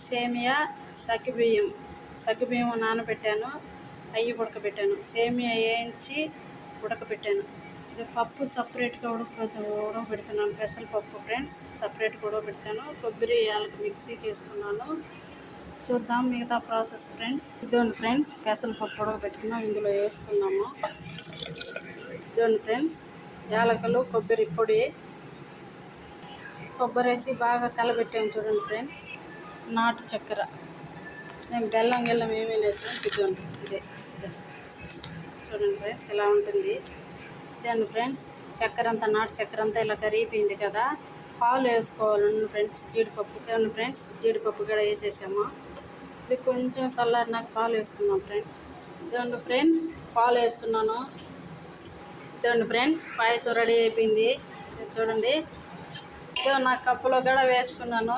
సేమియా సగ్గుబియ్యం నానబెట్టాను, అవి ఉడకబెట్టాను. సేమియా వేయించి ఉడకబెట్టాను. ఇది పప్పు సపరేట్గా ఉడకబెడుతున్నాను. పెసరపప్పు ఫ్రెండ్స్ సపరేట్గా ఉడకబెడతాను. కొబ్బరి యాలకి మిక్సీకి వేసుకున్నాను. చూద్దాం మిగతా ప్రాసెస్ ఫ్రెండ్స్. ఇదిగోండి ఫ్రెండ్స్, పెసరపప్పు ఉడకబెట్టుకున్నాం, ఇందులో వేసుకున్నాము. ఇదిగోండి ఫ్రెండ్స్, యాలకులు, కొబ్బరి పొడి, కొబ్బరి వేసి బాగా కలబెట్టాము. చూడండి ఫ్రెండ్స్, నాటు చక్కెర, నేను బెల్లం ఏమీ లేదు ఫ్రెండ్స్. ఇదిగోండి ఇదే చూడండి ఫ్రెండ్స్, ఇలా ఉంటుంది. ఇదండి ఫ్రెండ్స్, చక్కెర అంతా, నాటు చక్కెర అంతా ఇలా కరిగిపోయింది కదా. పాలు వేసుకోవాలండి ఫ్రెండ్స్. జీడిపప్పు ఇదండి ఫ్రెండ్స్, జీడిపప్పు కూడా వేసేసాము. ఇది కొంచెం చల్లారినాక పాలు వేసుకున్నాం ఫ్రెండ్స్. ఇదండి ఫ్రెండ్స్, పాలు వేస్తున్నాను. ఇదండి ఫ్రెండ్స్, పాయసం రెడీ అయిపోయింది. చూడండి, ఇదో నా కప్పులో కూడా వేసుకున్నాను.